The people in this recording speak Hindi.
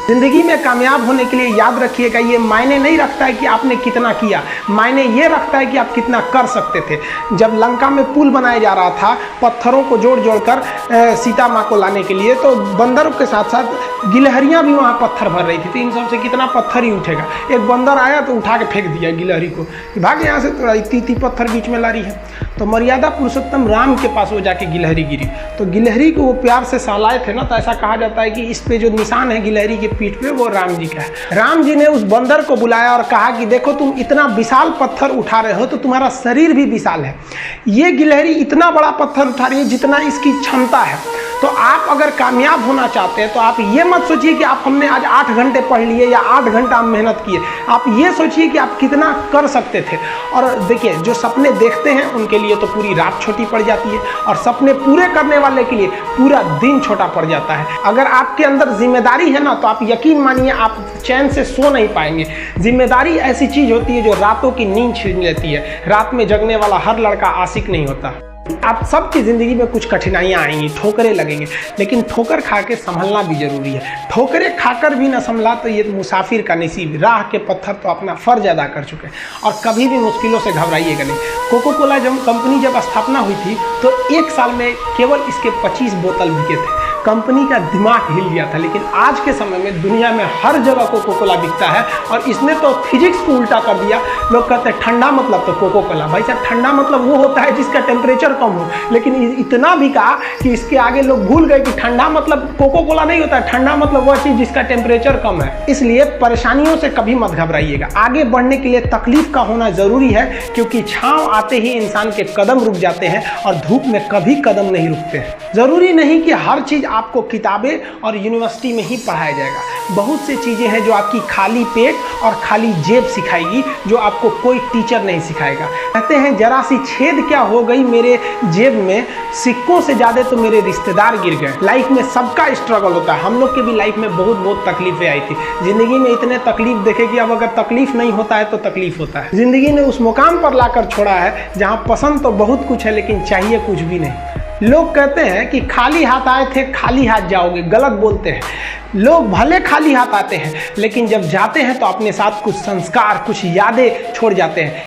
जिंदगी में कामयाब होने के लिए याद रखिएगा, ये मायने नहीं रखता है कि आपने कितना किया, मायने ये रखता है कि आप कितना कर सकते थे। जब लंका में पुल बनाया जा रहा था पत्थरों को जोड़ जोड़ कर सीता माँ को लाने के लिए, तो बंदरों के साथ साथ गिलहरियाँ भी वहाँ पत्थर भर रही थी। तो इन सबसे कितना पत्थर ही उठेगा। एक बंदर आया तो उठा के फेंक दिया गिलहरी को, भाग यहाँ से, तो इतनी पत्थर बीच में ला रही है। तो मर्यादा पुरुषोत्तम राम के पास वो जाके गिलहरी गिरी, तो गिलहरी को वो प्यार से सहलाए थे ना, तो ऐसा कहा जाता है कि इस पे जो निशान है गिलहरी के पीठ पे वो राम जी का है। राम जी ने उस बंदर को बुलाया और कहा कि देखो तुम इतना विशाल पत्थर उठा रहे हो तो तुम्हारा शरीर भी विशाल है, ये गिलहरी इतना बड़ा पत्थर उठा रही है जितना इसकी क्षमता है। तो आप अगर कामयाब होना चाहते हैं तो आप ये मत सोचिए कि आप हमने आज 8 घंटे पढ़ लिए या 8 घंटा हम मेहनत किए, आप ये सोचिए कि आप कितना कर सकते थे। और देखिए जो सपने देखते हैं उनके लिए तो पूरी रात छोटी पड़ जाती है, और सपने पूरे करने वाले के लिए पूरा दिन छोटा पड़ जाता है। अगर आपके अंदर जिम्मेदारी है ना, तो आप यकीन मानिए आप चैन से सो नहीं पाएंगे। जिम्मेदारी ऐसी चीज होती है जो रातों की नींद छीन लेती है। रात में जगने वाला हर लड़का आशिक नहीं होता। आप सबकी ज़िंदगी में कुछ कठिनाइयाँ आएंगी, ठोकरें लगेंगे, लेकिन ठोकर खा के संभलना भी जरूरी है। ठोकरें खाकर भी ना संभला तो ये मुसाफिर का नसीब। राह के पत्थर तो अपना फर्ज अदा कर चुके हैं, और कभी भी मुश्किलों से घबराइएगा नहीं। कोको कोला कंपनी जब स्थापना हुई थी तो 1 साल में केवल इसके 25 बोतल बिके थे। कंपनी का दिमाग हिल गया था। लेकिन आज के समय में दुनिया में हर जगह कोको कोला बिकता है, और इसने तो फिजिक्स को उल्टा कर दिया। लोग कहते हैं ठंडा मतलब तो कोको कोला। भाई साहब ठंडा मतलब वो होता है जिसका टेम्परेचर कम हो, लेकिन इतना भी कहा कि इसके आगे लोग भूल गए कि ठंडा मतलब कोको कोला नहीं होता है, ठंडा मतलब वह चीज जिसका टेम्परेचर कम है। इसलिए परेशानियों से कभी मत घबराइएगा। आगे बढ़ने के लिए तकलीफ का होना जरूरी है, क्योंकि छांव आते ही इंसान के कदम रुक जाते हैं और धूप में कभी कदम नहीं रुकते हैं। जरूरी नहीं कि हर चीज आपको किताबें और यूनिवर्सिटी में ही पढ़ाया जाएगा। बहुत सी चीजें हैं जो आपकी खाली पेट और खाली जेब सिखाएगी, जो आपको कोई टीचर नहीं सिखाएगा। कहते हैं जरा सी छेद क्या हो गई मेरे जेब में, सिक्कों से ज्यादा तो मेरे रिश्तेदार गिर गए। लाइफ में सबका स्ट्रगल होता है। हम लोग के भी लाइफ में बहुत तकलीफें आई थी। जिंदगी में इतने तकलीफ देखे कि अब अगर तकलीफ नहीं होता है तो तकलीफ होता है। जिंदगी ने उस मुकाम पर लाकर छोड़ा है जहाँ पसंद तो बहुत कुछ है लेकिन चाहिए कुछ भी नहीं। लोग कहते हैं कि खाली हाथ आए थे खाली हाथ जाओगे, गलत बोलते हैं। लोग भले खाली हाथ आते हैं लेकिन जब जाते हैं तो अपने साथ कुछ संस्कार, कुछ यादें छोड़ जाते हैं।